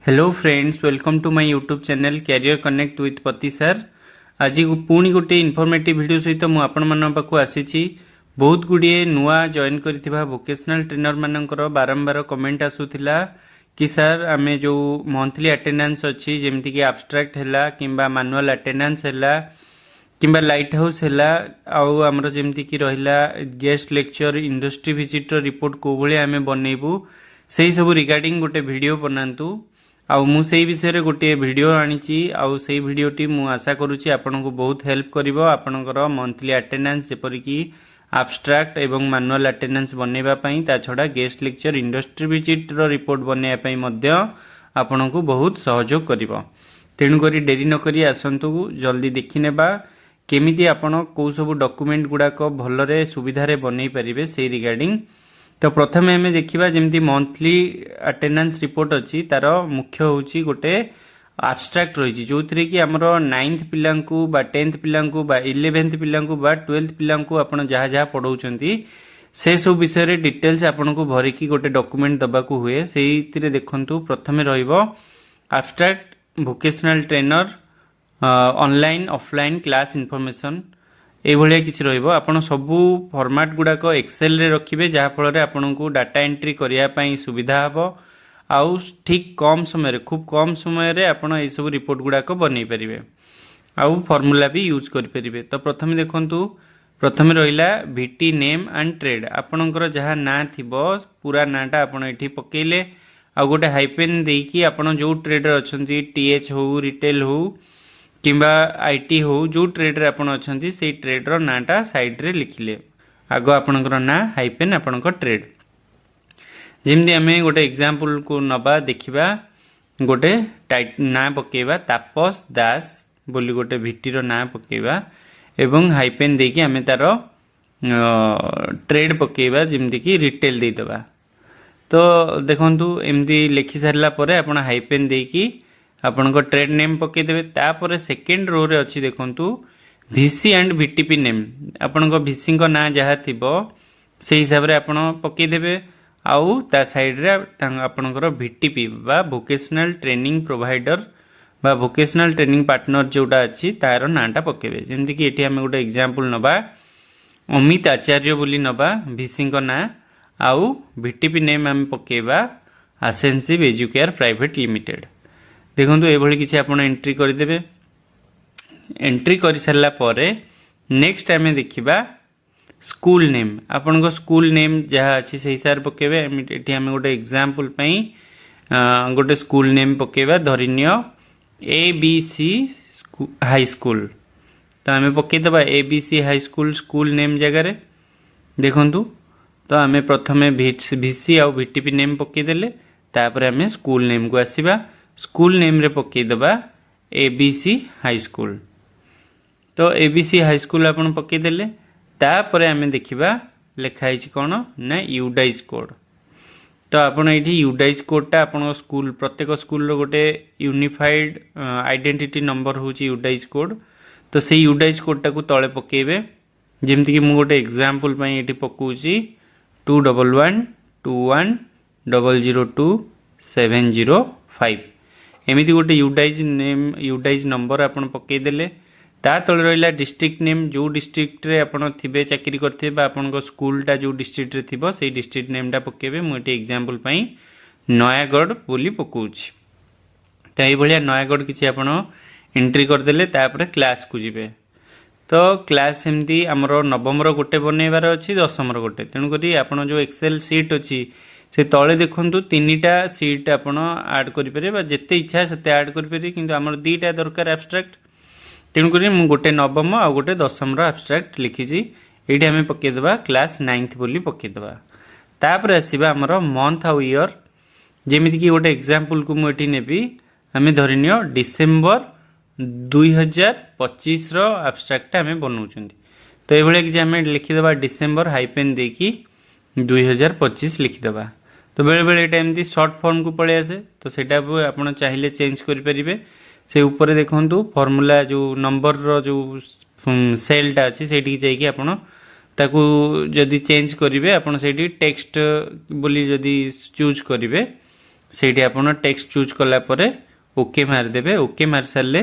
Hello friends, welcome to my YouTube channel career connect with Pati sir. आज पुणी गोटे informative video सहित मु आपण मन पाखु आसीची। बहुत गुड़िए नुआ जॉइन करथिबा वोकेशनल ट्रेनर मानकर बारंबार कमेंट आसुथिला कि सर आमे जो मंथली अटेंडेंस अछि जेमति कि एब्स्ट्रैक्ट हैला किंबा मैनुअल अटेंडेंस हैला किंबा लाइट हाउस हैला आउ हमर जेमति कि रहिला guest lecture industry visit report को भले आमे बनेबू सेही सब रिगार्डिंग गोटे वीडियो बनांतु। आउ मु सेही विषय रे गोटे वीडियो आनिची आउ सेही वीडियोटी मु आशा करूची आपनको बहुत हेल्प करिवो आपनकर मंथली अटेंडेंस जेपरि कि एब्स्ट्रैक्ट एवं मैनुअल अटेंडेंस बनेबा पई ता छडा गेस्ट लेक्चर इंडस्ट्री विजिट रो रिपोर्ट बनेबा पई मध्य आपनको बहुत सहयोग करिवो। तेणु करी डेरी न करी आसंतु जल्दी देखि नेबा केमिति आपण को सब डॉक्यूमेंट गुडाक भलरे सुविधारे बनै परिबे सेही रिगार्डिंग। तो प्रथमे हमें देखिबा जेमति मंथली अटेंडेंस रिपोर्ट अछि तार मुख्य होची गोटे एब्स्ट्रैक्ट रहिछि जोथरे कि हमरो 9th पिलांकु बा 10th पिलांकु बा 11th पिलांकु बा 12th पिलांकु आपण जहा जहा पढौचंती से सब विषय रे डिटेल्स आपनको भरि कि गोटे डॉक्यूमेंट दबाकू हुए सेहितिरे देखंतु। प्रथमे रहिबो abstract vocational trainer online offline class information ए भलिया किछि रहइबो। आपण सबु फॉर्मेट गुडाक एक्सेल रे रखिबे जहा फल रे आपनको डाटा एंट्री करिया पई सुविधा हबो आउ ठीक कम समय रे खूब कम समय रे आपण ए सब रिपोर्ट गुडाक बनै परिबे आउ फार्मूला भी यूज करि परिबे। तो प्रथमे देखंतु प्रथमे रहिला वीटी नेम एंड ट्रेड आपणकर जहा ना थिबो पूरा नाटा आपण एठी पकेले आ गोटे हाइपेन देकी आपण जो ट्रेड रे अछंती टीएच हो रिटेल हो किंबा आईटी हो जो ट्रेड रे आपण अछंती से ट्रेड रो नाटा साइड रे लिखिले आगो आपणकर ना हाइपेन आपणकर ट्रेड। जेमदी हमें गोटे एग्जांपल को नबा देखिबा गोटे ना पकेबा तापस दास बोली गोटे वीटी रो ना पकेबा एवं हाइपेन देकी हमें तार ट्रेड पकेबा जेमदी कि रिटेल दे दबा। तो देखंतु एमदी लिखि सारला परे आपण हाइपेन देकी आपनको ट्रेड नेम पके देबे। तापर सेकंड रो रे अछि देखंतु वीसी एंड वीटीपी नेम आपनको वीसी को ना जहा थिबो से हिसाब रे आपण पके देबे आउ ता साइड रे आपनकर वीटीपी बा वोकेशनल ट्रेनिंग प्रोवाइडर बा वोकेशनल ट्रेनिंग पार्टनर जोटा अछि तार नाटा पकेबे। जेमति कि एठी हम गोटे एग्जांपल नबा अमित आचार्य बोली नबा वीसी को ना आउ वीटीपी नेम हम पकेबा असेंसिव एजुकेयर प्राइवेट लिमिटेड। देखंतु ए भली किछि आपण एंट्री करि देबे। एंट्री करि सरला परे नेक्स्ट हमें देखिबा स्कूल नेम आपनको स्कूल नेम जहा अछि से हिसाब पकेबे। एठी हम गोटे एग्जांपल पई गोटे स्कूल नेम पकेबा धरिनियो एबीसी हाई स्कूल। तो हमें पके दबा ABC high school school name जगह रे देखंतु। तो हमें प्रथमे वीसी आ वीटीपी नेम पके देले तापर हमें स्कूल नेम को आसीबा स्कूल नेम रे पके दबा एबीसी हाई स्कूल। तो एबीसी हाई स्कूल आपण पके देले तापर हमें देखिबा लेखा हिच कोन ना यूडाइज कोड। तो आपण एठी यूडाइज कोडटा आपण स्कूल प्रत्येक स्कूल रो गोटे यूनिफाइड आइडेंटिटी नंबर होची यूडाइज कोड। तो से यूडाइज कोडटा को तळे पकेबे जेमति कि मु गोटे एग्जांपल पई एठी पकोची 211121002705 एमिति गोटे यूडाइज नेम यूडाइज नंबर आपण पके देले ता तळे रहिला डिस्ट्रिक्ट नेम जो डिस्ट्रिक्ट रे आपण थिबे चाकरी करथे बा आपण को स्कूलटा जो डिस्ट्रिक्ट रे थिबो सेही डिस्ट्रिक्ट नेमटा पकेबे। मु एठी एग्जांपल पई नयागढ़ बोली पकोछि। त एई भलिया नयागढ़ किछि आपण एंट्री कर देले तापर क्लास को जिवे। तो क्लास सेमती हमरो नवम रो गोटे बनेबार अछि दशम रो गोटे तेनु करी आपण जो एक्सेल शीट अछि से तळे देखंतु तीनटा शीट आपण ऐड करि परिबे बा जते इच्छा सेते ऐड करि परिबे किंतु हमर दीटा दरकार एब्स्ट्रैक्ट तेनु करी मु गोटे नवम आ गोटे दशम रो एब्स्ट्रैक्ट लिखिछि। एठी हमें पके देबा क्लास 9th बोली पके देबा। तापर आसीबा हमरो मंथ आ ईयर जेमिति कि गोटे एग्जांपल को मु एठी नेबी हमें धरिनियो डिसेंबर 2025 रो एब्स्ट्रैक्ट हमें बनौचंती। तो ए भले कि हमें लिखि देबा डिसेंबर हाइपेन देकी 2025 लिखि देबा। तो बेले बेले टाइम दी शॉर्ट फॉर्म को पळे आसे तो सेटा आपण चाहिले चेंज करि परिबे। से ऊपर देखंतु फार्मूला जो नंबर रो जो सेलटा अछि सेठी जाई कि आपण ताकू जदी चेंज करिवे आपण सेठी टेक्स्ट बोली जदी चूज करिवे ସେଇଠି ଆପଣ ଟେକ୍ସଟ ଚୁଜ୍ କଲା ପରେ ଓକେ ମାରିଦେବେ। ଓକେ ମାରି ସାରିଲେ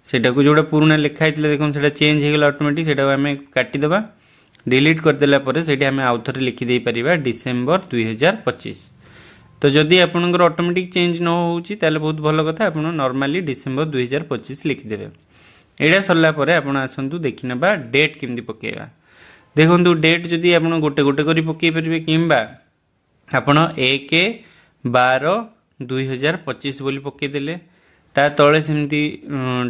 ସେଇଟାକୁ ଯେଉଁଟା ପୁରୁଣା ଲେଖା ହେଇଥିଲା ଦେଖନ୍ତୁ ସେଇଟା ଚେଞ୍ଜ ହେଇଗଲା ଅଟୋମେଟିକ୍, ସେଇଟାକୁ ଆମେ କାଟିଦେବା। डिलीट करदेला परे सेठी हमें आउ थरे लिखि देई परिबा डिसेंबर 2025। तो जदि आपनकर ऑटोमेटिक चेंज न होउची ताले बहुत भलो कथा, आपण नॉर्मली डिसेंबर 2025 लिखि देबे। एडा सरला परे आपण आसंतु देखिनबा डेट केमदी पकेबा। देखंतु डेट जदि आपण गोटे गोटे करी पकेई परिबे किंबा आपण 1/12/2025 बोली पकेई देले, ता तळे सेमती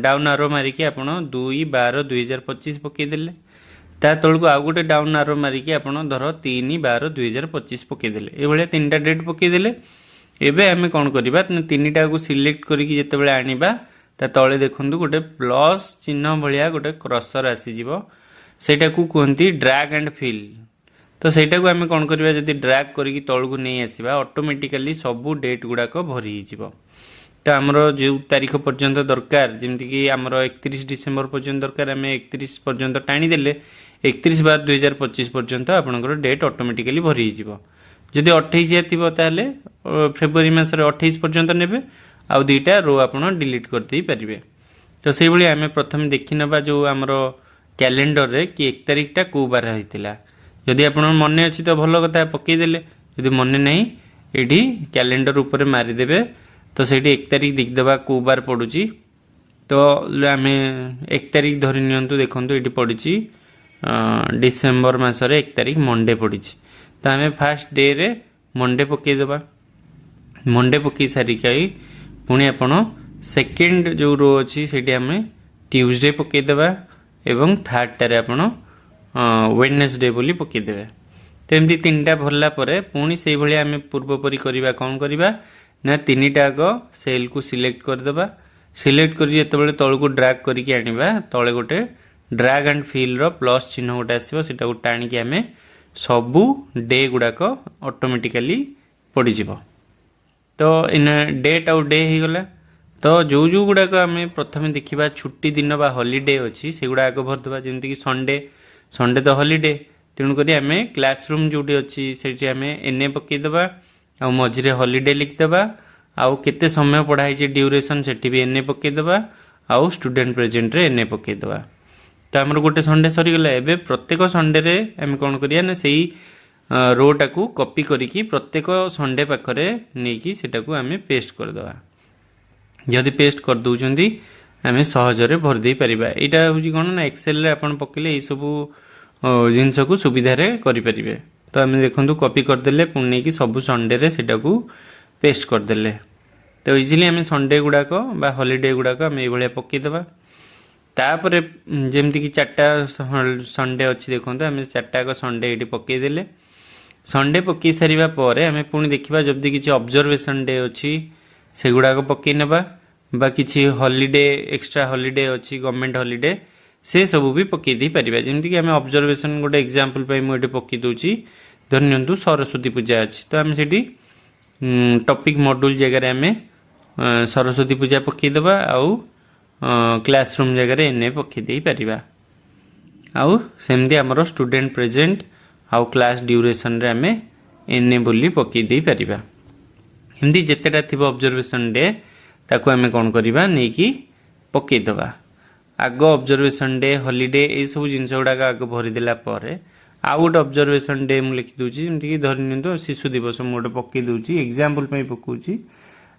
डाउन आरो मारी के आपण 2/12/2025 पकेई देले, ता तळको आउ गोटे डाउन आरो मारी के आपण धर 3/12/2025 पकेई देले। ए भले तीनटा डेट पकेई देले। एबे हमें कोन करबा, तीनटा को सिलेक्ट करी कि जते बेले आनिबा ता तळे देखंतु गोटे प्लस चिन्ह भलिया गोटे क्रसर आसी जिवो, सेटा को कहंती ड्रैग एंड फिल। तो सेटा को हमें कोन करबा, जदि ड्रैग करी कि तळको नै आसीबा ऑटोमेटिकली सब डेट गुडा को भरी जिवो। तो आमरो जो तारीख पर्यंत दरकार, जेमति कि आमरो 31 डिसेंबर पर्यंत दरकार, हमें 31 पर्यंत टाणी देले 31/12/2025 पर्यंत आपनकर डेट ऑटोमेटिकली भरी जिवो। जदि 28 थिबो ताले फेब्रुआरी मासरे 28 पर्यंत नेबे, आउ दुईटा रो आपण डिलीट कर देई परिबे। तो सेइ भली हमें प्रथम देखिनबा जो हमरो कैलेंडर रे कि 1 तारिखटा को बार होइतिला। जदि आपण मने अछि तो भलो कथा पकेई देले, जदि मने नै एडी कैलेंडर ऊपर मारी देबे। तो सेठी 1 तारिख दिख देबा को बार पडुची। तो हमें 1 तारिख धरि नियंतु, देखंतु एडी पडुची डिसेंबर मासरे 1 तारिख मंडे पड़िछि। तो हमें फास्ट डे रे मंडे पकई देबा। मंडे पकई सारी कई पुणी आपण सेकेंड जो रो अछि सेठी हमें ट्यूसडे पकई देबा एवं थर्ड टारे आपण वेडनेसडे बोली पकई देबे। तो एमती तीनटा भरला परे पुणी सेइ भली हमें पूर्व परि करिबा। कोन करिबा ना तीनटा को सेल को सिलेक्ट कर देबा। सिलेक्ट करी जते बेले तळको ड्रैग करी के आनिबा, तळे गोटे drag and fill row plus चिन्ह गोटे आसीबो, सेटा को टाणी के हमें सबु डे गुडा को ऑटोमेटिकली पड़ी जिवो। तो इन डेट आउ डे ही गला। तो जो जो गुडा को हमें प्रथम देखिबा छुट्टी दिन बा हॉलिडे अछि से गुडा को भर देबा। जेमति कि संडे, संडे तो हॉलिडे, तेणु करी हमें क्लासरूम जोटी अछि सेठी हमें एनए पकई देबा, आ मझिरे हॉलिडे लिख देबा, आउ केते समय पढ़ाई जे ड्यूरेशन सेठी भी एनए पकई देबा, आउ स्टूडेंट प्रेजेंट रे एनए पकई देबा। तो आमर गोटे संडे सरी गला। एबे प्रत्येक संडे रे हम कोन करिया ना सेही रोटा को कॉपी करिकी प्रत्येक संडे पाखरे नेकी सेटा को हमें पेस्ट कर देबा। जदि पेस्ट कर दउचंदी हमें सहजरे भर देई परिबा। एटा होची कोन ना एक्सेल रे आपण पकेले ए सब जिंस को सुविधा रे करि परिबे। तो हमें देखंतु कॉपी कर देले पुणी नेकी सब संडे रे सेटा को पेस्ट कर देले। तो इजीली हमें संडे गुडा को बा हॉलिडे गुडा को हमें ए भलिया पकेई देबा। तापरे जेमति कि 4टा संडे अछि देखंतु हमें 4टा को संडे एटी पकेई देले। संडे पकेई सारिबा परे हमें पुणी देखिबा जबदि किछि ऑब्जर्वेशन डे अछि सेगुडा को पकेई नेबा, बा किछि हॉलिडे एक्स्ट्रा हॉलिडे अछि गवर्नमेंट हॉलिडे से सब भी पकेई दी परिबा। जेमति कि हमें ऑब्जर्वेशन गोटे एग्जांपल पई मु एटी पकेई दोछि। धन्यंतु सरस्वती पूजा अछि, तो हम सेठी टॉपिक मॉड्यूल जगह रे हमें सरस्वती पूजा पकेई देबा, आउ क्लासरूम जगह एनए पकई दे परिबा। आउ सेमती हमरो स्टूडेंट प्रेजेंट आउ क्लास ड्यूरेशन रे हमें एनए बोली पकई दे परिबा। एमती जेतेटा थिबो ऑब्जर्वेशन डे ताको हमें कोन करिबा नेकी पकई देबा। आगो ऑब्जर्वेशन डे हॉलिडे ए सब जिंस गुडा आगो भरि देला परे आउ गोटे ऑब्जर्वेशन डे मु लिखि दोछि। जेमति कि धरि नियंतु शिशु दिवस मु गोटे पकई दोछि, एग्जांपल पई पकोछि।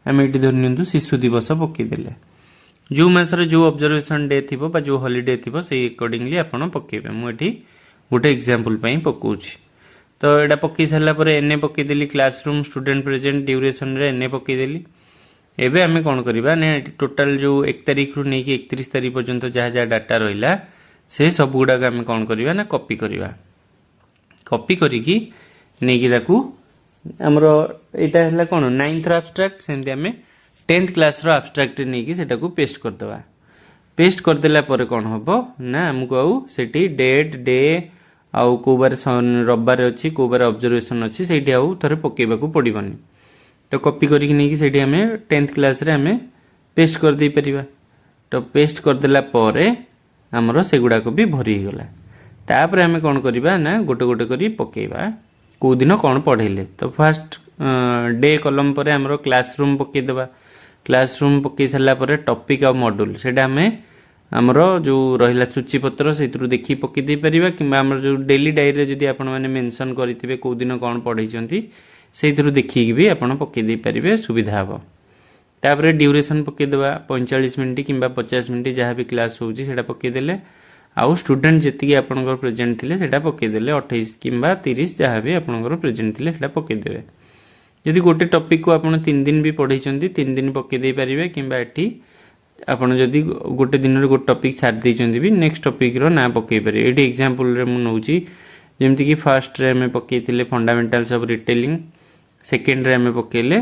हमें एटी धरि नियंतु शिशु दिवस पकई देले। जो मासरे जो ऑब्जर्वेशन डे थिबो बा जो हॉलिडे थिबो से अकॉर्डिंगली आपण पकेबे। मु एठी गोटे एग्जांपल पई पकोछि। तो एडा पकई सरला परे एनए पकई देली, क्लासरूम स्टूडेंट प्रेजेंट ड्यूरेशन रे एनए पकई देली। एबे हमें कोन करिबा ने टोटल जो 1 तारिख रु नै कि 31 तारिख पर्यंत जहा जहा डाटा रहिला से सब गुडा को हमें कोन करिबा ना कॉपी करिबा। कॉपी करिकी नै कि ताकू हमरो एटा हला कोन 9th रो एब्स्ट्रैक्ट, सेमति हमें 10th क्लास रो एब्स्ट्रैक्ट नै कि सेटा को पेस्ट कर देबा। पेस्ट कर देला परे कोन होबो ना हमको आउ सेठी डेट डे आउ को बार रविवार अछि को बार ऑब्जर्वेशन अछि सेठी आउ थरे पकेबा को पडिबनी। तो कॉपी करिक नै कि सेठी हमें 10th क्लास रे हमें पेस्ट कर दे परिबा। तो पेस्ट कर देला परे हमरो सेगुडा को भी भरी गला। तापरे हमें कोन करिबा ना गोटे गोटे करी पकेबा को दिन कोन पढेले। तो फर्स्ट डे कलम पर आमर क्लासरूम पकईदेवा क्लासरूम पकई सारापर टपिक आ मॉड्यूल सेटा आम आमर जो रहा सूचीपत्र से देखिए पकई दे पारिबा कि आमर जो डेली डायरी जदि आपण मैंने मेंशन करेंगे कौ दिन कौन पढ़ई से देखिए भी आप पकई दे पारिबे सुविधा हम तापर ड्यूरेशन पकईदेवा 45 मिनट कि 50 मिनट जहाँ भी क्लास होता पकईदे आउ स्टूडेंट जी आपंकर प्रेजेंट थे से पकईदे 28 कि 30 जहाँ भी आपंकर प्रेजेंट थे पकईदे जदि गोटे टपिक को आप 3 दिन भी पढ़ई 3 दिन पकईदे पारे कि आपड़ जदि गोटे दिन में गोटे टपिक छाड़ी भी नेक्स्ट टपिक ना पकई पारे ये एग्जांपल नौची जमती कि फर्स्ट रे में पकई फंडामेंटल्स ऑफ रिटेलिंग सेकेंड रे में पकईले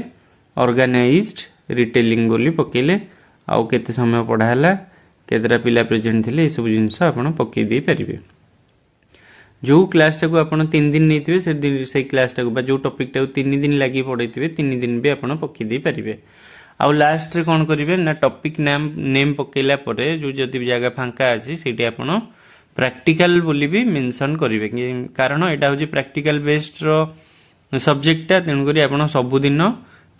ऑर्गेनाइज्ड रिटेलिंग बोली पकईले आउ केते समय पढ़ाला केतरा पिला प्रेजेंट थे ये सब जिनस आप पकई दे पारे जो क्लास टाक आप 3 दिन नहीं से क्लास टाक जो टपिक टाक 3 दिन लगी पढ़े 3 दिन भी आप पकई दे पारे आउ लास्ट रे कौन करेंगे ना टॉपिक नेम पकेला परे जो जदि जगह फांका अच्छी से आप प्रैक्टिकल बोली भी मेंशन करेंगे कारण यहाँ हूँ प्रैक्टिकल बेस्ड रो सब्जेक्टा तेणुक आप सबुदिन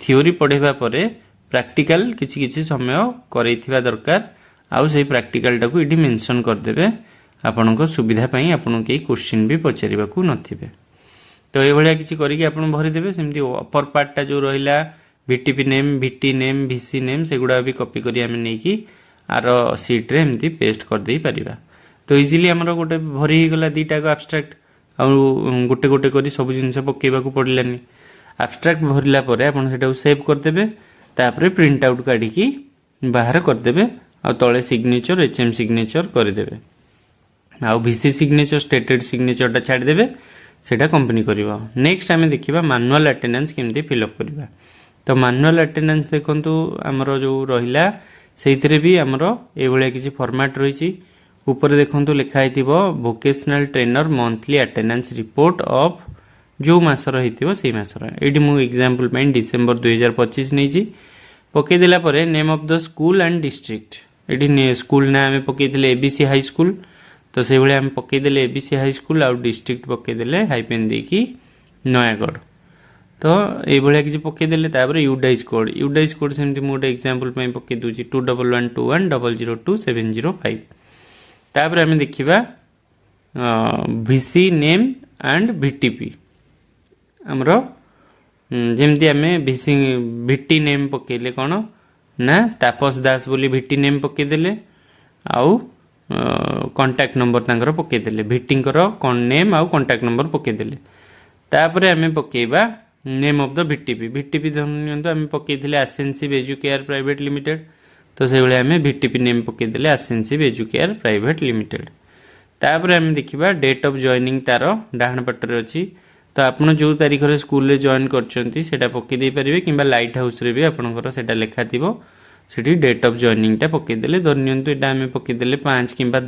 थियोरी पढ़ेबा परे प्रैक्टिकल किछि किछि समय करैथिबा दरकार आउ से प्रैक्टिकल टाको इडी मेंशन करदेबे आपनको सुविधा पई आपन के क्वेश्चन भी पचारिबा को नथिबे तो ए भलिया किछि करिके आपन भरि देबे सेमति अपर पार्ट टा जो रहिला VTP name VT name VC name सेगुड़ा भी कॉपी करी आमे नै कि आर सीट रे एमती पेस्ट कर देई परिबा तो इजीली हमरो गोटे भरि ही गला दीटा को एब्स्ट्रैक्ट आ गोटे गोटे करी सब जिंस पकेबा को पड़लानी एब्स्ट्रैक्ट भरला परे आपन सेटा सेव कर देबे तापरे प्रिंट आउट काढी की बाहर कर देबे आ तळे सिग्नेचर एचएम सिग्नेचर कर देबे आ वीसी सिग्नेचर स्टेटेड सिग्नेचर टा छाड़ देबे सेटा कंपनी करिवो नेक्स्ट आमे देखिबा मैनुअल अटेंडेंस केमती फिल अप करबा तो मैनुअल अटेंडेंस देखंतु हमरो जो रहिला सेइतरे भी हमरो ए भलिया किछि फॉर्मेट रहिछि ऊपर देखंतु लिखा हिथिबो vocational trainer monthly attendance report of जो मास रहिथिबो सेइ मास रा एडी मु एग्जांपल पे डिसेंबर 2025 नै छी पके देला परे name of the school and district एडी स्कूल ना हमें पके देले एबीसी हाई स्कूल तो से भलिया हम पके देले एबीसी हाई स्कूल आ डिस्ट्रिक्ट पके देले हाइपेन देकी नयागढ़ तो ये भलिया किसी पके देले तापर यूडाइज कोड सेमती मु गोटे एग्जांपल पे पके दूची 2112100705 तापर हमें देखिबा वीसी नेम एंड वीटीपी हमरो जेमती हमें वीसी वीटी नेम पकेले कोन ना तापस दास बोली वीटी नेम पके देले आउ कांटेक्ट नंबर तांकर पके देले वीटींकर कोन नेम आउ कांटेक्ट नंबर पके देले तापर हमें पकेबा नेम ऑफ द वीटीपी धरनियंतो आम पकईले आसेंसिव एजुकेयर प्राइवेट लिमिटेड तो से भाई आम वीटीपी नेम पकईदे आसेंसिव एजुकेयर प्राइवेट लिमिटेड तापर आम देखा डेट ऑफ जॉइनिंग तार डाहाण पटर अच्छी तो आपन जो तारीख रे स्कूल रे जॉइन करछंती सेटा पकई दे परिबे किबा लाइट हाउस रे भी आपनकर सेटा लेखा थिबो सेठी डेट ऑफ जॉइनिंग टा पकई देले धरनियंतो एटा आम पकई देले 5 किबा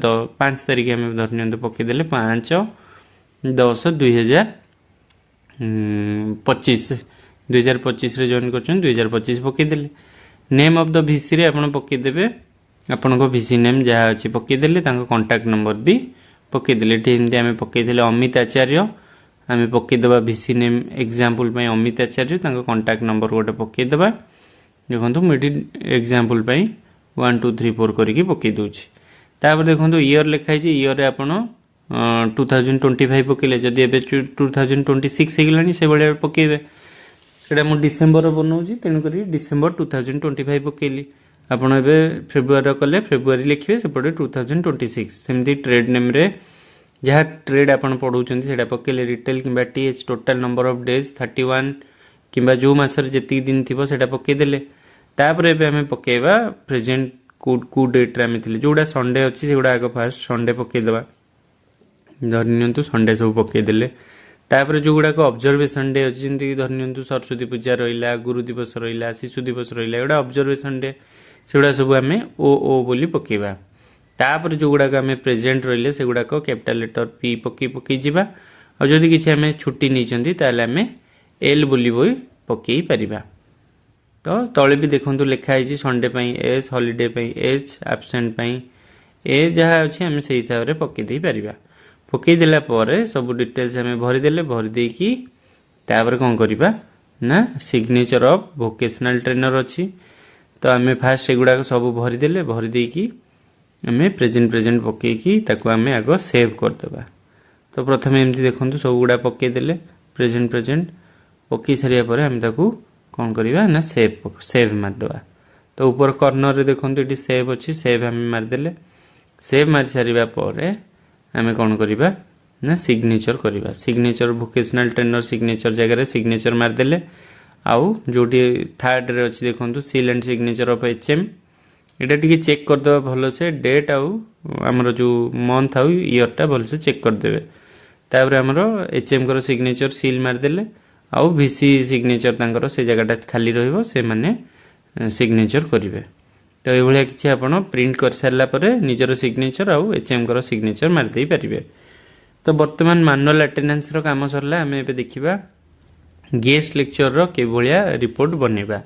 5 तारीख आम धरनियंतो पकई देले 5/10/2025 2025 रे जॉइन करछन 2025 पकई देले नेम ऑफ द वीसी रे आपन पकई देबे आपनको वीसी नेम जहा अछि पकई देले तांको कांटेक्ट नंबर भी पकई देले एठी आम पकई देले अमित आचार्य आम पकई देबा वीसी नेम एग्जांपल पे अमित आचार्य तांको कांटेक्ट नंबर गोटे पकई देबा देखंतु मिडी एग्जांपल पे 1 2 3 4 करिकि पकई दोछि तापर देखंतु ईयर लिखाइ छि ईयर रे आपन 2025 पकईले जदि एबे 2026 हेगलानी से बळे पकईबे सेटा मु डिसेंबर बनौछि तेनु करी डिसेंबर 2025 पकईली आपण एबे फेब्रुआरी कले फेब्रुआरी लिखिबे सेपटे 2026 सेमती ट्रेड नेम रे जहाँ ट्रेड आपन पढौछन्ती सेटा पकईले रिटेल किबा TH total number of days 31 किबा जो मासर जति दिन थिबो सेटा पकई देले तापर एबे हमें पकईबा प्रेजेंट को डेट रे हमें थिले जोडा संडे अछि सेगुडा आगो फास्ट संडे पकई देबा धरनियंतु संडे सब पकई देले तापर जो गुडा को ऑब्जर्वेशन डे अछि जंती धरनियंतु सरस्वती पूजा रहिला गुरु दिवस रहिला शिशु दिवस रहिला एडा ऑब्जर्वेशन डे सेगुडा सब हमें ओ बोली पकेबा तापर जो गुडा को हमें प्रेजेंट रहिले सेगुडा को कैपिटल लेटर पी पकई जिबा और जदि किछि हमें छुट्टी नै चंती ताले हमें एल बोली बोई पकई परिबा तो तळे भी देखंतु लिखा है संडे पई एस हॉलिडे पई एच एब्सेंट पई ए जहा अछि हमें सही हिसाब रे पकई देई परिबा पकई देला परे सब डिटेल्स हमें भरि देले भरि देकी तापर कोन करिबा ना सिग्नेचर ऑफ वोकेशनल ट्रेनर अच्छी। तो आम फास्ट से गुड़ाक सब भरीदे भरीदेकी आम प्रेजेंट पकईकी आम आग सेव करदे। तो प्रथम एमती देखो सब गुड़ा पकईदे प्रेजेंट पकई सारापर आम कौन करवा ना सेव मारदे। तो ऊपर कॉर्नर रे देखो ये सेव अच्छी सेव आम मारदे। सेव मारी सारा पर आम कौन करवा ना सिग्नेचर करवा। सिग्नेचर वोकेशनल ट्रेनर सिग्नेचर जगह सिग्नेचर मारदे। आउ जो थर्ड रे अच्छी देखो seal and signature of HM यहाँ टी चेक करदे भल से डेट आमर जो मंथ आउ ईयरटा भल से चेक करदे। तापर आमर HM को सिग्नेचर सील मारदे। आउ VC सिग्नेचर तांकर से जगहटा खाली रहिबो से माने सिग्नेचर करेंगे। तो ये किसी आप प्रिंट कर सारापर निजर सिग्नेचर आउ HM को सिग्नेचर मारिदे पारे। तो बर्तमान मैनुअल अटेंडेंस रो काम सरला। आम ए देखा गेस्ट लेक्चर रो के भलिया रिपोर्ट बनेबा।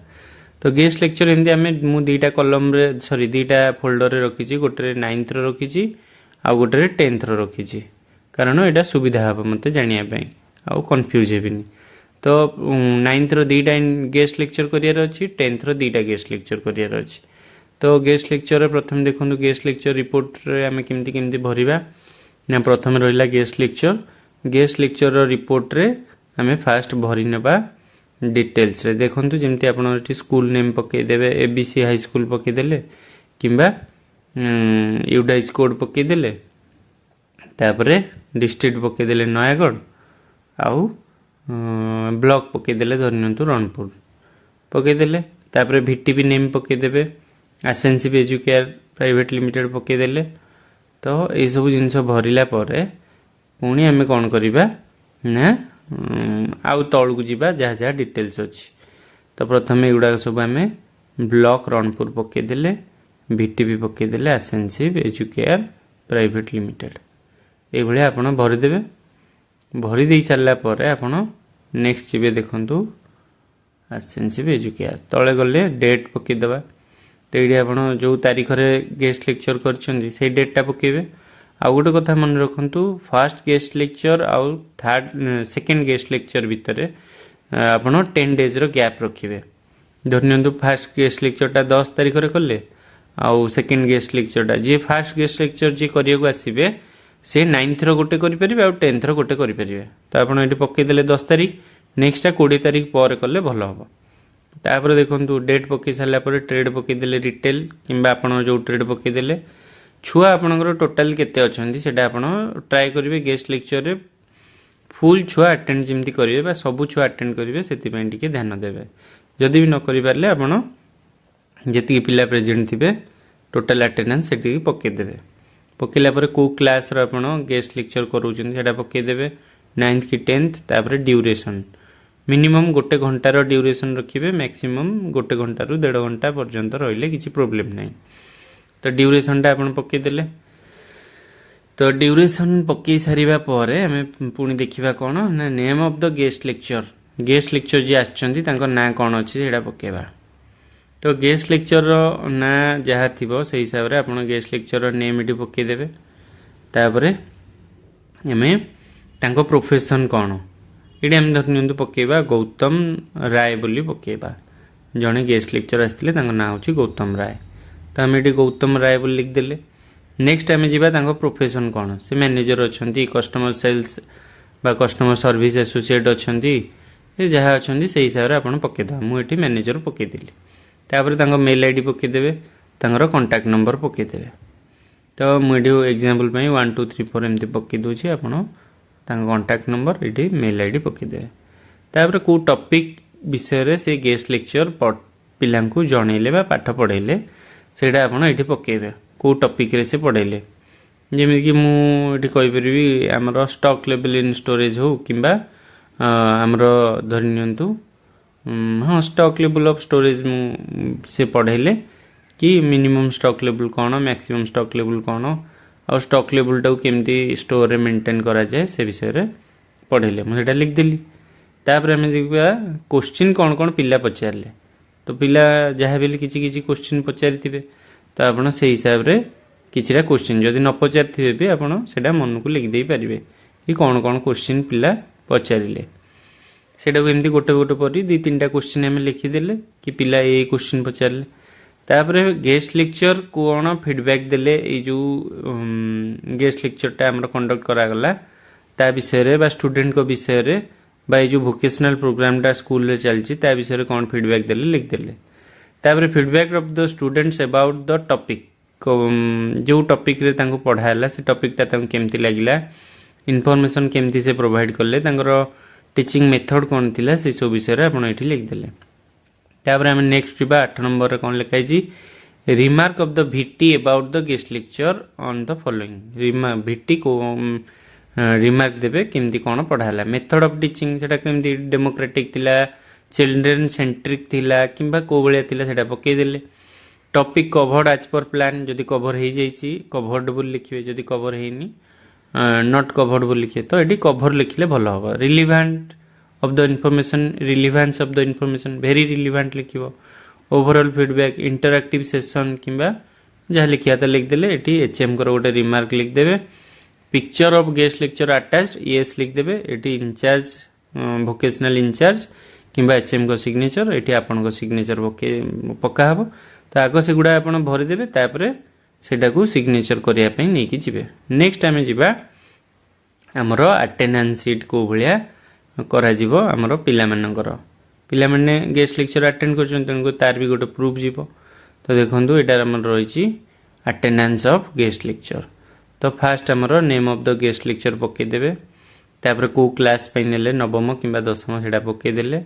तो गेस्ट लेक्चर एमती आम मु दुईटा कलम रे सॉरी दुईटा फोल्डर रे रखी गोटे 9th रो रखी आ गोटे 10th रो रखी कारण एटा सुविधा हम मत जानापी आउ कन्फ्यूज हेबिनी। तो 9th रो दुईटा गेस्ट लेक्चर करार अच्छी 10th रो दुईटा गेस्ट लेक्चर करार अच्छी। तो गेस्ट लेक्चर प्रथम देखो गेस्ट लेक्चर रिपोर्ट रे आम केमती केमती भरिबा ना प्रथम रहिला गेस्ट लेक्चर रिपोर्ट रे आम फास्ट भरी नेबा डिटेल्स रे। देखंतु जेमती आपण स्कूल नेम पकई देबे ABC हाई स्कूल पकई देले किंबा यूडाइस कोड पकई देले तापरे डिस्ट्रिक्ट पकई देले नयागढ़ आउ ब्लॉक पकई देले धरनियंतु रणपुर पकई देले। तापरे VTP नेम पकई देबे आसेंसिव एजुकेयर प्राइवेट लिमिटेड पकई देले। तो ये सब जिनस भरिला परे पुणी आम कौन करवा ना आउ तौक जावा जहाँ जहाँ डिटेल्स अच्छी। तो प्रथम एगुड़ा सब आम ब्लॉक रणपुर पकईदे VTP पकईदे आसेंसिव एजुकेयर प्राइवेट लिमिटेड ये आप भरीदे। भरीदे सारापर आप नेक्स्ट जी देखु आसेंसिव एजुकेयर तले गले डेट पकईदे। तो ये आप जो तारीख रे गेस्ट लेक्चर कर डेटा पकेबे। आ गोटे कथा मन रखु फास्ट गेस्ट लेक्चर आउ सेकेंड गेस्ट लेक्चर भितर आप 10 days रो गैप रखिए। धरनियंतु फास्ट गेस्ट लेक्चरटा 10 तारीख रे कले आउ सेकेंड गेस्ट लेक्चरटा जी फास्ट गेस्ट लेक्चर जी करिया आसबे से 9th रो गोटे करि परिबे आउ 10th रो गोटे करि परिबे। तो आपण एठी पक्कै देले 10 तारीख नेक्स्टटा 20 तारीख पर कले भलो हो। तापर देखंतु डेट पक्कै साला पर ट्रेड पक्कै देले रिटेल किंबा आपण जो ट्रेड पक्कै देले छुआ आपनकर टोटाल केते अछंती सेटा आपण ट्राई करिवे गेस्ट लेक्चर रे फुल छुआ अटेंड जिमती करिवे बा सब छुआ अटेंड करिवे सेति पई टिके ध्यान देबे। जदि भी न करि पारले आपण जेति पिला प्रेजेंट थिबे टोटाल अटेंडेंस सेति पक्कै देबे। पकेला पर को क्लास रो आपण गेस्ट लेक्चर करूछन सेटा पक्कै देबे 9th की 10th। तापर ड्यूरेशन मिनिमम गोटे घंटार ड्यूरेशन रखिए मैक्सिमम गोटे घंटा रु 1.5 घंटा पर्यंत रहिले किसी प्रोब्लेम नहीं। तो ड्यूरेशनटा आप पकईदे। तो ड्यूरेशन पकई सारा पर आम पुणी देखा कौन ना name of the guest lecture जी आछंती ना कौन अच्छी से पकेबा। तो गेस्ट लेक्चर ना जहाँ थी से हिसाब से आप गेस्ट लेक्चर नेम ये पकईदे। तापर आम प्रोफेशन कौन ये आम धरनियंतु पकेबा गौतम राय बोली पकेबा। जड़े गेस्ट लेक्चर आसते ना हूँ गौतम राय। तो आम ये गौतम राय बोली लिखिदेले। नेक्स्ट आम जा प्रोफेशन कौन से मैनेजर अच्छा कस्टमर सेल्स बा कस्टमर सर्विस एसोसिएट अच्छा जहाँ अच्छा से हिसाब से आप पकईदे। मुझे मैनेजर पकईदेली। तापर मेल आईडी पकईदे कंटाक्ट नंबर पकईदे। तो मुझे एग्जांपल 1 2 3 4 एमती पकई दूसरी आप कंटाक्ट नंबर ये मेल आईडी पकईदे। तापर को टॉपिक विषय से गेस्ट लेक्चर पिला जनइले पाठ पढ़ेले सेटा आप पकईबे को टॉपिक रे से पढ़ेले। जमीक मुझे कहीपरि आमर स्टॉक लेवल इन स्टोरेज हो कि आमर धरनियंतु हाँ स्टॉक लेवल ऑफ स्टोरेज से पढ़ेले कि मिनिमम स्टॉक लेवल कौन मैक्सिमम स्टॉक लेवल कौन और स्टॉक लेवल टाक केमती स्टोर रे मेंटेन करा जाए से विषय रे पढ़ेले मुझे लिखदेली। तापर आम देखा क्वेश्चन कौन कौन पिला पचारे। तो पिला जहाँ भी किसी क्वेश्चन पचारि थे तो आपड़ से हिसाब से किसी क्वेश्चन जदि न पचारि भी आपड़ से मन को लिखिदे पारे कि कौन कौन क्वेश्चन पिला पचारे। सेटाको एमती गोटे गोटे पर दी तीन क्वेश्चन आम लिखिदेले कि पिला ये क्वेश्चन पचारे तापर गेस्ट लेक्चर कौन फीडबैक देले जो गेस्ट लेक्चरटा आम कंडक्ट करागला ता विषय बा स्टूडेंट को विषय बा जो वोकेशनल प्रोग्रामटा स्कूल रे चलची ता विषय कौन फीडबैक देले लिखदेले तापर feedback of the students about the topic जो टॉपिक रे तांको पढ़ाला से टॉपिकटा तांको केमती लागिला इनफॉरमेशन केमती से प्रोवाइड करले तांकर टीचिंग मेथड कौन थिला से सब विषय रे आपण एठी लिखदेले तापर हम नेक्स्ट जीवा 8 नंबर रे कौन लिखाई छी remark of the VT about the guest lecture on the following VT को रिमार्क देबे केमती कौन पढ़ाला मेथड ऑफ टीचिंग सेटा केमती डेमोक्रेटिक थिला चिल्ड्रेन सेंट्रिक थिला किंबा को बळिया थिला सेटा पके देले topic covered as per plan जदि कवर हो जाइए कवर्ड बोल लिखे जदि कवर होनी नॉट कवर्ड बोल लिखे तो ये कवर लिखले भल हम relevant of the information relevance of the information very relevant लिखिबो ओवरऑल फीडबैक इंटरएक्टिव सेशन किंबा जहाँ लिखिया था लिखदेले ये एचएम कर गोटे रिमार्क लिखदेवे picture of guest lecture attached yes लिखदेवे ये इंचार्ज वोकेशनल इंचार्ज किंबा एचएम को सिग्नेचर ये आपन सिग्नेचर पक्का हम तो आग से गुड़ा आप भरीदेवे तापर सेटा को सिग्नेचर करने नहीं कि जीवे नेक्स्ट आम जा आमर अटेंडेंस सीट को भाया कर पिला पिला माने गेस्ट लेक्चर अटेंड कर तार भी गोटे प्रूफ जीव तो देखो यहाँ आम रही अटेंडेंस ऑफ गेस्ट लेक्चर तो फास्ट आमर name of the guest lecture पकईदेवे तापर को क्लास ने नवम कि दशम से पकईदेले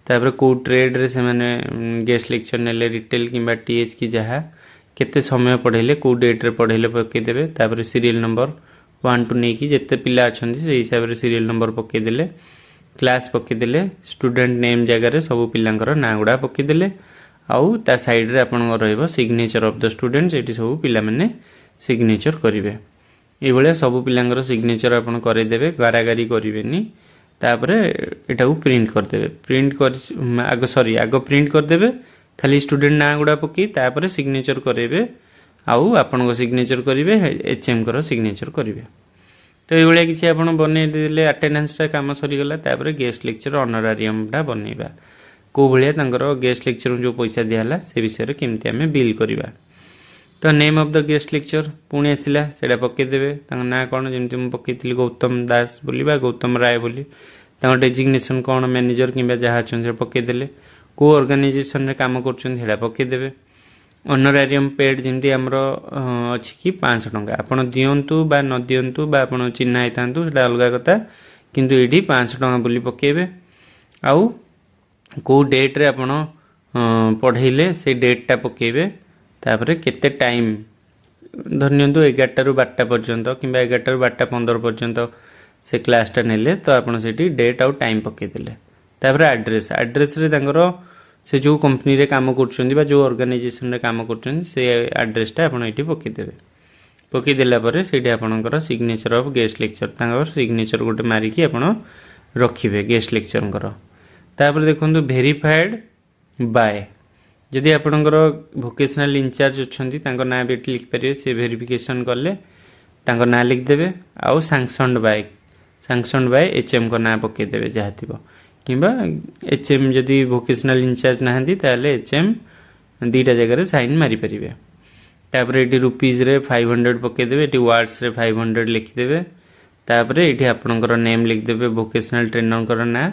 तापर को ट्रेड रे से माने गेस्ट लेक्चर नेले रिटेल किंबा टीएच की जहाँ केते समय पढ़ेले को डेट रे पढ़ेले पकईदेवे तापर सीरियल नंबर 1 टू नहीं कि जिते पिला अच्छा से हिसाब से सीरियल नंबर पकईदेले क्लास पकईदेले स्टूडेंट नेम जगह सब पिलांकर ना गुड़ा पकईदेले आउ ता साइड रे आपन रहइबो सिग्नेचर ऑफ द स्टूडेंट्स एटी सब पिला माने सिग्नेचर करिवे ए भले सब पिलांकर सिग्नेचर आपन करै देबे गारागारी करिवेनी तापरे एटा को प्रिंट कर देबे प्रिंट कर आग प्रिंट कर देबे खाली स्टूडेंट ना गुड़ा पकी तापरे सिग्नेचर करेबे आउ आपन को सिग्नेचर करिवे एचएम कर सिग्नेचर करिवे तो ये भले किसी आपन बने देले अटेंडेंस टा काम सरी गला तापरे गेस्ट लेक्चर ऑनरारियम टा बनेबा को भले तांकर गेस्ट लेक्चर जो पैसा दियाला से विषय रे केमती हमें बिल करिबा तो name of the guest lecture पुणी आसला सेटा पकई देबे तांका ना कोन जेमति हम पकईतिली गौतम दास बोली बा गौतम राय बोली तांका डेजिग्नेशन कोन मैनेजर किंबा जहा छन से पकई देले को ऑर्गेनाइजेशन रे काम करछन सेटा पकई देबे ऑनरारियम पेड जेमति हमरो अछि कि 500 टंका आपण दियंतु बा न दियंतु बा आपण चिन्हा आइतांतु सेटा अलगा कथा किंतु एडी 500 टंका बोली पकेबे आउ को डेट रे आपण पढ़ेले से डेट टा पकेबे तापरे केते टाइम धरनियंतु 11 रु 12 पर्यंत किंबा 11 रु 12:15 पर्यंत से क्लास टा नेले तो आपण सेठी डेट आउ टाइम पके देले तापरे एड्रेस रे तांकर से जो कंपनी रे काम करछन्ती बा जो ऑर्गेनाइजेशन रे काम करछन्ती से एड्रेस टा आपण एठी पके देबे पके देला परे सेठी आपणकर सिग्नेचर ऑफ गेस्ट लेक्चर तांकर सिग्नेचर गोटे मारी कि आपण रखिबे गेस्ट लेक्चर कर तापरे देखंतु वेरीफाइड बाय जदि आपणकर वोकेशनल इंचार्ज अच्छी ना भी लिख पारे से वेरिफिकेशन कले ना लिखदेवे आउ सांक्शनड बाय एचएम को ना पकईदेवे जहाँ थी कि एचएम जदि वोकेशनल इंचार्ज नहांती ताले एचएम दीटा जगह साइन मारी पारे तापर ये रुपीज रे 500 पकईदेवे ये वार्ड्स रे 500 लिखिदेवे तापर ये आपणकर नेम लिखदेवे वोकेशनल ट्रेनर ना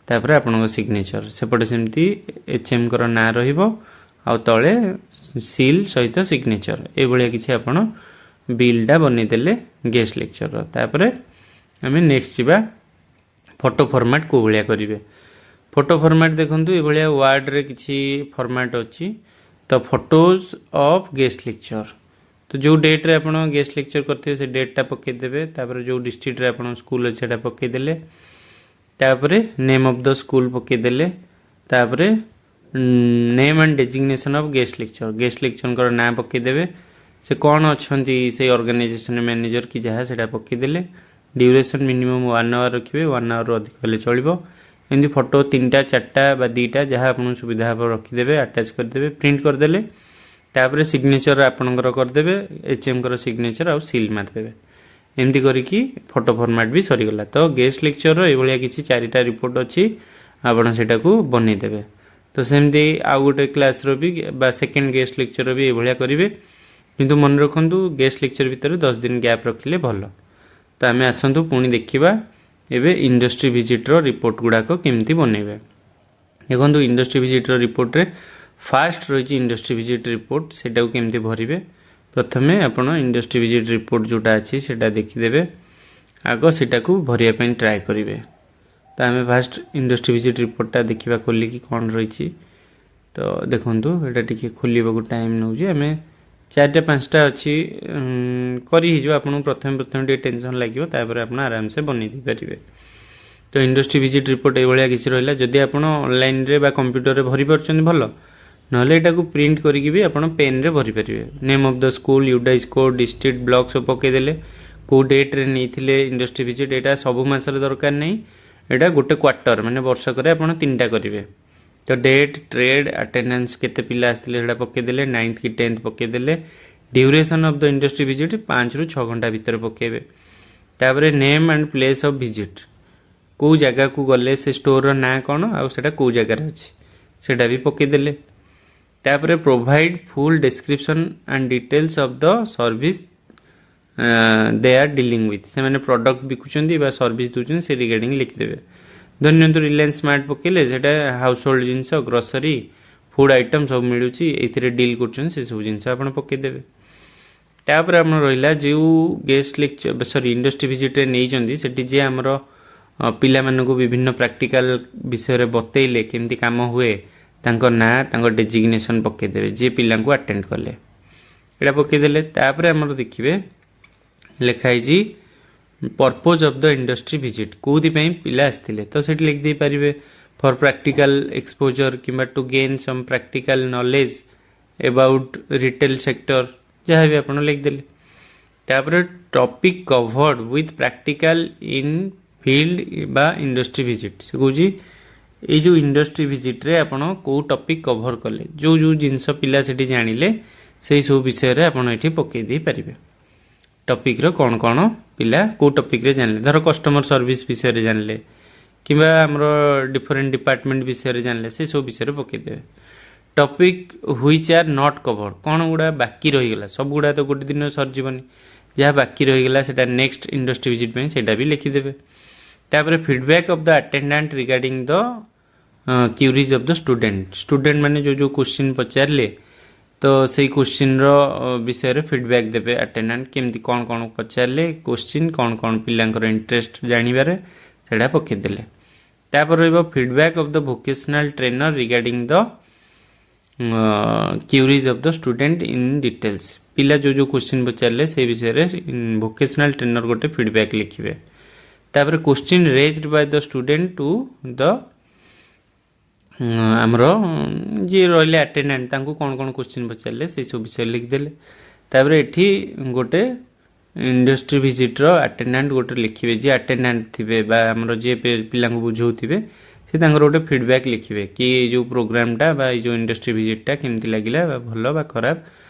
तापर आपन सिग्नेचर सेपटे सेमती एचएम कर ना रहिबो आ तळे सील सहित सिग्नेचर ए भलिया किछि आपन बिलडा बनै देले गेस्ट लेक्चर तापर हमें नेक्स्ट जीवा फोटो फॉर्मेट को भलिया करिवे फोटो फॉर्मेट देखंतु ए भलिया वर्ड रे किछि फॉर्मेट अछि तो फोटोज ऑफ गेस्ट लेक्चर तो जो डेट रे आपन गेस्ट लेक्चर करथे से डेट टा पके देबे तापर जो डिस्ट्रिक्ट रे आपन स्कूल अछि सेटा पके देले तापरे नेम ऑफ द स्कूल पके देले तापरे name and designation of guest lecture कर ना पके देबे से कौन अच्छी से ऑर्गेनाइजेशन मैनेजर की जहाँ से पके देले ड्यूरेशन मिनिमम 1 आवर रखिए 1 आवर अधिक हेल्ले चलो एमती फोटो 3टा 4टा बा 2टा जहाँ आपन सुविधा हम रखिदेवे अटैच करदेवे प्रिंट करदेले तापरे सिग्नेचर आपणकर करदेवे एचएम कर सिग्नेचर आउ सील मारदेवे एमती करिकी फोटो फॉर्मेट भी सरीगला तो गेस्ट लेक्चर ये किसी 4टा रिपोर्ट अच्छी ଆପଣ ସେଟାକୁ ବନେଇଦେବେ। ତ ସେମିତି ଆଉ ଗୋଟେ କ୍ଲାସ୍ର ବି ବା ସେକେଣ୍ଡ ଗେଷ୍ଟ ଲେକ୍ଚର ବି ଏଇଭଳିଆ କରିବେ, କିନ୍ତୁ ମନେ ରଖନ୍ତୁ ଗେଷ୍ଟ ଲେକ୍ଚର ଭିତରେ 10 ଦିନ ଗ୍ୟାପ୍ ରଖିଲେ ଭଲ। ତ ଆମେ ଆସନ୍ତୁ ପୁଣି ଦେଖିବା ଏବେ ଇଣ୍ଡଷ୍ଟ୍ରି ଭିଜିଟ୍ର ରିପୋର୍ଟ ଗୁଡ଼ାକ କେମିତି ବନେଇବେ। ଦେଖନ୍ତୁ ଇଣ୍ଡଷ୍ଟ୍ରି ଭିଜିଟ୍ର ରିପୋର୍ଟରେ ଫାଷ୍ଟ ରହିଛି ଇଣ୍ଡଷ୍ଟ୍ରି ଭିଜିଟ୍ ରିପୋର୍ଟ, ସେଟାକୁ କେମିତି ଭରିବେ। ପ୍ରଥମେ ଆପଣ ଇଣ୍ଡଷ୍ଟ୍ରି ଭିଜିଟ୍ ରିପୋର୍ଟ ଯେଉଁଟା ଅଛି ସେଇଟା ଦେଖିଦେବେ, ଆଗ ସେଟାକୁ ଭରିବା ପାଇଁ ଟ୍ରାଏ କରିବେ। ତ ଆମେ ଫାଷ୍ଟ ଇଣ୍ଡଷ୍ଟ୍ରି ଭିଜିଟ୍ ରିପୋର୍ଟଟା ଦେଖିବା ଖୋଲିକି କ'ଣ ରହିଛି। ତ ଦେଖନ୍ତୁ ଏଇଟା ଟିକେ ଖୋଲିବାକୁ ଟାଇମ୍ ନେଉଛି, ଆମେ 4ଟା 5ଟା ଅଛି କରି ହେଇଯିବ। ଆପଣଙ୍କୁ ପ୍ରଥମେ ଟିକେ ଟେନସନ୍ ଲାଗିବ, ତାପରେ ଆପଣ ଆରାମସେ ବନେଇ ଦେଇପାରିବେ। ତ ଇଣ୍ଡଷ୍ଟ୍ରି ଭିଜିଟ୍ ରିପୋର୍ଟ ଏଇଭଳିଆ କିଛି ରହିଲା। ଯଦି ଆପଣ ଅନଲାଇନ୍ରେ ବା କମ୍ପ୍ୟୁଟରରେ ଭରି ପାରୁଛନ୍ତି ଭଲ, ନହେଲେ ଏଟାକୁ ପ୍ରିଣ୍ଟ କରିକି ବି ଆପଣ ପେନ୍ରେ ଭରିପାରିବେ। Name of the school, UDISE code, district, block ସବୁ ପକାଇଦେଲେ, କେଉଁ ଡେଟ୍ରେ ନେଇଥିଲେ ଇଣ୍ଡଷ୍ଟ୍ରି ଭିଜିଟ୍, ଏଇଟା ସବୁ ମାସରେ ଦରକାର ନାହିଁ, ଏଇଟା ଗୋଟେ କ୍ୱାର୍ଟର ମାନେ ବର୍ଷକରେ ଆପଣ 3ଟା କରିବେ। ତ ଡେଟ୍, ଟ୍ରେଡ୍, ଆଟେଣ୍ଡାନ୍ସ କେତେ ପିଲା ଆସିଥିଲେ ସେଇଟା ପକାଇଦେଲେ, 9th କି 10th ପକାଇଦେଲେ, duration of the industry visit 5 ରୁ 6 ଘଣ୍ଟା ଭିତରେ ପକାଇବେ। ତାପରେ name and place of visit, କେଉଁ ଜାଗାକୁ ଗଲେ ସେ ଷ୍ଟୋରର ନାଁ କ'ଣ ଆଉ ସେଇଟା କେଉଁ ଜାଗାରେ ଅଛି ସେଇଟା ବି ପକାଇଦେଲେ। ତାପରେ provide full description and details of the service they are dealing with, ସେମାନେ ପ୍ରଡ଼କ୍ଟ ବିକୁଛନ୍ତି ବା ସର୍ଭିସ୍ ଦେଉଛନ୍ତି ସେ ରିଗାର୍ଡ଼ିଂ ଲେଖିଦେବେ। ଧରିନିଅନ୍ତୁ ରିଲାଏନ୍ସ ସ୍ମାର୍ଟ ପକାଇଲେ, ସେଇଟା ହାଉସ୍ ହୋଲ୍ଡ ଜିନିଷ, ଗ୍ରୋସରୀ, ଫୁଡ୍ ଆଇଟମ୍ ସବୁ ମିଳୁଛି, ଏଇଥିରେ ଡିଲ୍ କରୁଛନ୍ତି, ସେସବୁ ଜିନିଷ ଆପଣ ପକାଇଦେବେ। ତାପରେ ଆମର ରହିଲା ଯେଉଁ ଗେଷ୍ଟ ଲେକ୍ଚର ଇଣ୍ଡଷ୍ଟ୍ରି ଭିଜିଟ୍ରେ ନେଇଛନ୍ତି, ସେଠି ଯିଏ ଆମର ପିଲାମାନଙ୍କୁ ବିଭିନ୍ନ ପ୍ରାକ୍ଟିକାଲ ବିଷୟରେ ବତେଇଲେ କେମିତି କାମ ହୁଏ, ତାଙ୍କ ନାଁ, ତାଙ୍କ ଡେଜିଗ୍ନେସନ୍ ପକାଇଦେବେ ଯିଏ ପିଲାଙ୍କୁ ଆଟେଣ୍ଡ କଲେ, ଏଇଟା ପକାଇଦେଲେ। ତାପରେ ଆମର ଦେଖିବେ ଲେଖା ହେଇଛି purpose of the industry visit, କେଉଁଥିପାଇଁ ପିଲା ଆସିଥିଲେ, ତ ସେଠି ଲେଖିଦେଇପାରିବେ ଫର୍ ପ୍ରାକ୍ଟିକାଲ ଏକ୍ସପୋଜର କିମ୍ବା to gain some practical knowledge about retail sector, ଯାହା ବି ଆପଣ ଲେଖିଦେଲେ। ତାପରେ topic covered with practical in field ବା ଇଣ୍ଡଷ୍ଟ୍ରି ଭିଜିଟ୍, ସେ କହୁଛି ଏଇ ଯେଉଁ ଇଣ୍ଡଷ୍ଟ୍ରି ଭିଜିଟ୍ରେ ଆପଣ କେଉଁ ଟପିକ୍ କଭର୍ କଲେ, ଯେଉଁ ଜିନିଷ ପିଲା ସେଠି ଜାଣିଲେ ସେଇ ସବୁ ବିଷୟରେ ଆପଣ ଏଠି ପକାଇ ଦେଇପାରିବେ। ଟପିକ୍ର କ'ଣ କ'ଣ ପିଲା କେଉଁ ଟପିକ୍ରେ ଜାଣିଲେ, ଧର କଷ୍ଟମର ସର୍ଭିସ୍ ବିଷୟରେ ଜାଣିଲେ କିମ୍ବା ଆମର ଡିଫରେଣ୍ଟ ଡିପାର୍ଟମେଣ୍ଟ ବିଷୟରେ ଜାଣିଲେ, ସେସବୁ ବିଷୟରେ ପକାଇଦେବେ। Topic which are not covered, କ'ଣ ଗୁଡ଼ା ବାକି ରହିଗଲା, ସବୁଗୁଡ଼ା ତ ଗୋଟେ ଦିନରେ ସରିଯିବନି, ଯାହା ବାକି ରହିଗଲା ସେଇଟା ନେକ୍ସଟ ଇଣ୍ଡଷ୍ଟ୍ରି ଭିଜିଟ୍ ପାଇଁ ସେଇଟା ବି ଲେଖିଦେବେ। ତାପରେ feedback of the attendant regarding the queries of the student ମାନେ ଯେଉଁ କ୍ୱେଶ୍ଚିନ୍ ପଚାରିଲେ, ତ ସେଇ କ୍ୱେଶ୍ଚିନ୍ର ବିଷୟରେ ଫିଡ଼ବ୍ୟାକ୍ ଦେବେ ଆଟେଣ୍ଡାଣ୍ଟ, କେମିତି କ'ଣ ପଚାରିଲେ କ୍ୱେଶ୍ଚିନ୍, କ'ଣ ପିଲାଙ୍କର ଇଣ୍ଟରେଷ୍ଟ ଜାଣିବାରେ, ସେଇଟା ପକାଇଦେଲେ। ତାପରେ ରହିବ feedback of the vocational trainer regarding the queries of the student in details, ପିଲା ଯେଉଁ କ୍ୱେଶ୍ଚିନ୍ ପଚାରିଲେ ସେଇ ବିଷୟରେ ଭୋକେସନାଲ ଟ୍ରେନର ଗୋଟେ ଫିଡ଼ବ୍ୟାକ୍ ଲେଖିବେ। ତାପରେ question raised by the student to the ଆମର ଯିଏ ରହିଲେ ଆଟେଣ୍ଡାଣ୍ଟ, ତାଙ୍କୁ କ'ଣ କ୍ୱେଶ୍ଚିନ୍ ପଚାରିଲେ ସେଇସବୁ ବିଷୟରେ ଲିଖିଦେଲେ। ତାପରେ ଏଠି ଗୋଟେ ଇଣ୍ଡଷ୍ଟ୍ରି ଭିଜିଟ୍ର ଆଟେଣ୍ଡାଣ୍ଟ ଗୋଟେ ଲେଖିବେ, ଯିଏ ଆଟେଣ୍ଡାଣ୍ଟ ଥିବେ ବା ଆମର ଯିଏ ପିଲାଙ୍କୁ ବୁଝାଉଥିବେ ସେ ତାଙ୍କର ଗୋଟେ ଫିଡ଼ବ୍ୟାକ୍ ଲେଖିବେ କି ଏଇ ଯେଉଁ ପ୍ରୋଗ୍ରାମଟା ବା ଏଇ ଯେଉଁ ଇଣ୍ଡଷ୍ଟ୍ରି ଭିଜିଟ୍ଟା କେମିତି ଲାଗିଲା, ବା ଭଲ ବା ଖରାପ,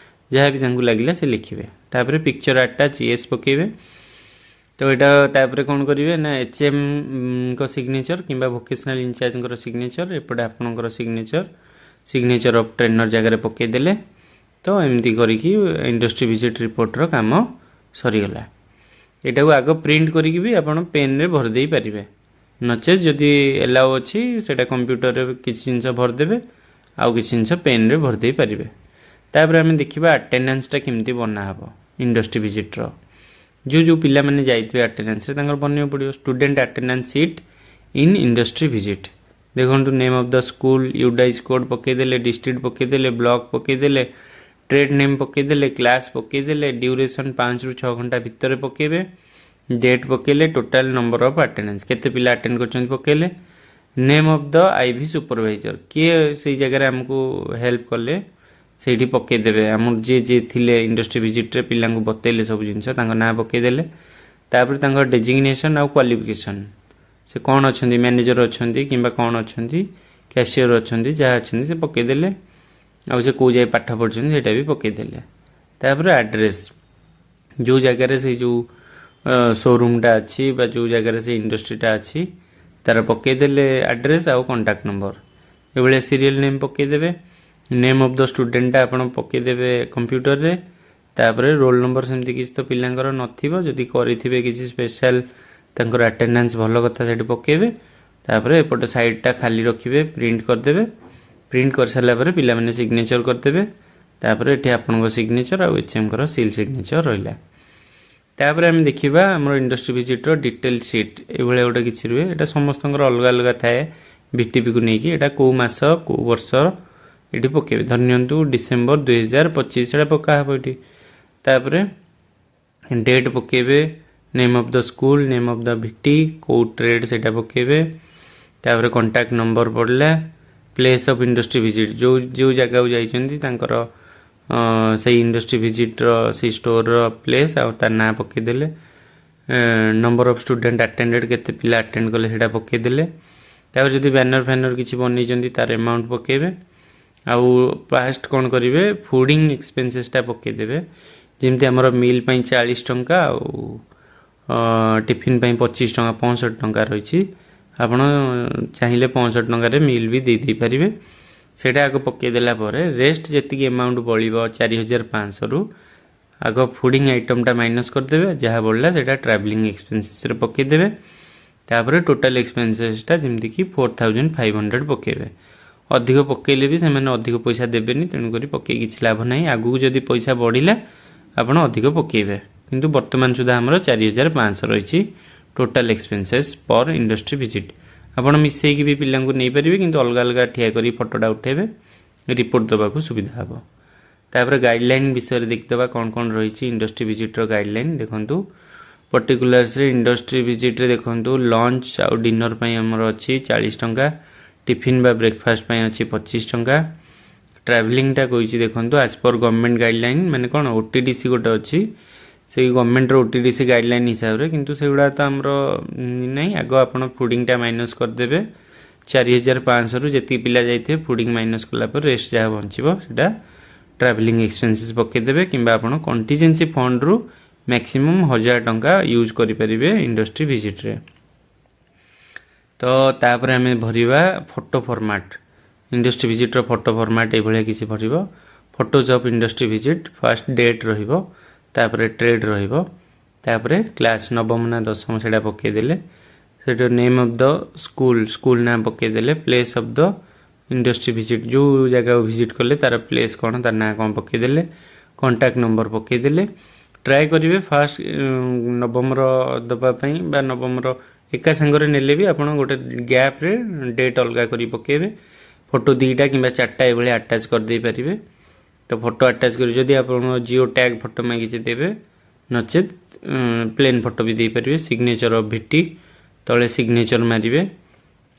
ଯାହା ବି ତାଙ୍କୁ ଲାଗିଲା ସେ ଲେଖିବେ। ତାପରେ ପିକ୍ଚର ଆଟାଚ୍ ୟେସ୍ ପକାଇବେ। ତ ଏଇଟା ତାପରେ କ'ଣ କରିବେ ନା HMଙ୍କ ସିଗ୍ନେଚର କିମ୍ବା ଭୋକେସନାଲ ଇନଚାର୍ଜଙ୍କର ସିଗ୍ନେଚର, ଏପଟେ ଆପଣଙ୍କର ସିଗ୍ନେଚର ଅଫ୍ ଟ୍ରେନର ଜାଗାରେ ପକାଇଦେଲେ। ତ ଏମିତି କରିକି ଇଣ୍ଡଷ୍ଟ୍ରି ଭିଜିଟ୍ ରିପୋର୍ଟର କାମ ସରିଗଲା। ଏଇଟାକୁ ଆଗ ପ୍ରିଣ୍ଟ କରିକି ବି ଆପଣ ପେନ୍ରେ ଭରି ଦେଇପାରିବେ, ନଚେତ୍ ଯଦି ଏଲାଉ ଅଛି ସେଇଟା କମ୍ପ୍ୟୁଟରରେ କିଛି ଜିନିଷ ଭରିଦେବେ, ଆଉ କିଛି ଜିନିଷ ପେନ୍ରେ ଭରି ଦେଇପାରିବେ। ତାପରେ ଆମେ ଦେଖିବା ଆଟେଣ୍ଡାନ୍ସଟା କେମିତି ବନା ହେବ ଇଣ୍ଡଷ୍ଟ୍ରି ଭିଜିଟ୍ର। ଯେଉଁ ପିଲାମାନେ ଯାଇଥିବେ ଆଟେଣ୍ଡାନ୍ସରେ ତାଙ୍କର ବନେଇବାକୁ ପଡ଼ିବ। Student attendance sheet in industry visit, ଦେଖନ୍ତୁ name of the school, UDISE code ପକାଇଦେଲେ, ଡିଷ୍ଟ୍ରିକ୍ଟ ପକାଇଦେଲେ, ବ୍ଲକ୍ ପକାଇଦେଲେ, ଟ୍ରେଡ୍ ନେମ୍ ପକାଇଦେଲେ, କ୍ଲାସ୍ ପକାଇଦେଲେ, ଡ୍ୟୁରେସନ୍ 5 ରୁ 6 ଘଣ୍ଟା ଭିତରେ ପକାଇବେ, ଡେଟ୍ ପକାଇଲେ, ଟୋଟାଲ୍ ନମ୍ବର ଅଫ୍ ଆଟେଣ୍ଡାନ୍ସ କେତେ ପିଲା ଆଟେଣ୍ଡ କରିଛନ୍ତି ପକାଇଲେ, name of the IV supervisor, କିଏ ସେଇ ଜାଗାରେ ଆମକୁ ହେଲ୍ପ କଲେ ସେଇଠି ପକାଇଦେବେ, ଆମର ଯିଏ ଥିଲେ ଇଣ୍ଡଷ୍ଟ୍ରି ଭିଜିଟ୍ରେ ପିଲାଙ୍କୁ ବତେଇଲେ ସବୁ ଜିନିଷ, ତାଙ୍କ ନାଁ ପକାଇଦେଲେ। ତାପରେ ତାଙ୍କର ଡେଜିଗ୍ନେସନ୍ ଆଉ କ୍ୱାଲିଫିକେସନ୍, ସେ କ'ଣ ଅଛନ୍ତି, ମ୍ୟାନେଜର ଅଛନ୍ତି କିମ୍ବା କ'ଣ ଅଛନ୍ତି, କ୍ୟାସିୟର ଅଛନ୍ତି, ଯାହା ଅଛନ୍ତି ସେ ପକାଇଦେଲେ। ଆଉ ସେ କେଉଁ ଯାଏ ପାଠ ପଢ଼ିଛନ୍ତି ସେଇଟା ବି ପକାଇଦେଲେ। ତାପରେ ଆଡ୍ରେସ୍, ଯେଉଁ ଜାଗାରେ ସେଇ ଯେଉଁ ସୋରୁମ୍ଟା ଅଛି ବା ଯେଉଁ ଜାଗାରେ ସେ ଇଣ୍ଡଷ୍ଟ୍ରିଟା ଅଛି तार पकईदे आड्रेस आउ कंटाक्ट नंबर ये सीरियल नेम पकईदे नेम ऑफ द स्टूडेंट आप पकईदे कंप्यूटर रे तापर रोल नंबर सेमती किसी तो पिलांकर नथिबो जदि करिथिबे किसी स्पेशल तांकर अटेंडेंस भल कथा सेठी पकेबे तापर एपटे साइडटा खाली रखिबे प्रिंट करदेबे प्रिंट कर सारा पर पिला माने सिग्नेचर करदेबे तापर एठी आपनको सिग्नेचर आ एचएम कर सील सिग्नेचर रहिला तापर हम देखिबा हमर इंडस्ट्री विजिट रो डिटेल शीट ए भले गोटे किछि रुए एटा समस्तंकर अलग अलग थाए बीटीपी को नेकी एटा को मास को वर्ष एठी पकेबे धन्यंतु डिसेंबर 2025 एटा पका हबो एठी तापर डेट पकेबे name of the school name of the VT को ट्रेड सेटा पकेबे तापर कांटेक्ट नंबर पड़ला प्लेस ऑफ इंडस्ट्री विजिट जो जो जगह जाइछन्ती तांकर से इंडस्ट्री विजिट से स्टोर प्लेस आ ना पकईदे नंबर ऑफ स्टूडेंट अटेंडेड केते पिला अटेंड कले सेटा पकईदे तापर जदि बैनर फैनर किछि बनै तार अमाउंट पकेबे आउ फास्ट कौन करेंगे फूडिंग एक्सपेंसेसटा पकईदे जमती आमर मिल 40 टंका टिफिन 25 टंका 65 टंका रही आपड़ चाहिए 65 टंकार मिल भी दे पारे सेटा आग पकईदेला रेस्ट जी अमाउंट बड़ो 4500 रु आग फूडिंग आइटमटा माइनस करदे जहाँ बढ़ला से ट्रावेलिंग एक्सपेंसेस पकईदे तापर टोटाल एक्सपेंसेसटा जमती कि 4500 पकेबे अधिक पकईले भी से अधिक पैसा देवेनि तेणुक पकई किसी लाभ ना आगू जदि पैसा बढ़ला आपड़ अधिक पकईबे किंतु वर्तमान सुधा आमर 4500 रही टोटाल एक्सपेंसेस पर इंडस्ट्री विजिट आपड़ मिसेकी भी पिला नहीं पारे कि अलग अलग ठिया कर फटोटा उठेबे रिपोर्ट देवाक सुविधा हे तापर गाइडलाइन विषय देखिदेवा कौन कौन रही इंडस्ट्री विजिट गाइडलाइन देखु पर्टिकुलर्स इंडस्ट्री विजिट देखु लंच आउ डिनर आमर अच्छी 40 टंका टिफिन बा ब्रेकफास्ट अच्छी 25 टंका ट्रावेलिंगटा कही देखो आज पर गवर्नमेंट गाइडलाइन माने कौन ओटीडीसी गोटे अच्छी से गवर्नमेंट ओटीडीसी गाइडलाइन हिसाब से किंतु से गुड़ा तो आमर नहीं आग आप फूडिंगटा माइनस करदे 4500 रु जी पिला जाइए फूडिंग माइनस कलापर रेस्ट जहाँ बचो से ट्रावेलिंग एक्सपेंसेस पकईदे कि कंटीजेंसी फंड रु मैक्सिमम 1000 टंका यूज करें इंडस्ट्री विजिट रे तो तापर आम भरवा photo format industry visit photo format ये किसी भर photos of industry visit first date तापर ट्रेड तापर क्लास नवम ना दशम से पकईदे से name of the school school ना पकईदे place of the industry visit जो जगह विजिट कले तार प्लेस कौन तार ना कौन पकईदे कांटेक्ट नंबर पकईदे ट्राए करेंगे फास्ट नवम दवापाई नवम एका सांगरे नेले भी आप गोटे गैप रे डेट अलग कर पकेबे फोटो 2टा कि 4टा ये आटाच कर दे पारे तो फोटो आटाच कर जदि आप जिओ टैग फोटो मांगी देवे नचेत प्लेन फोटो भी दे पारे सिग्नेचर ऑफ भिटी तले सिग्नेचर मारे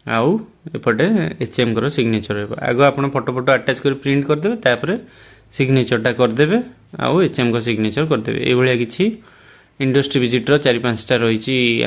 आउ एपटे एचएम कर सिग्नेचर आग आप फोटो फोटो आटाच कर प्रिंट करदे तापर सिग्नेचरटा करदे आउ एचएम को सिग्नेचर करदे ये किसी इंडस्ट्री विजिट 4-5टा रही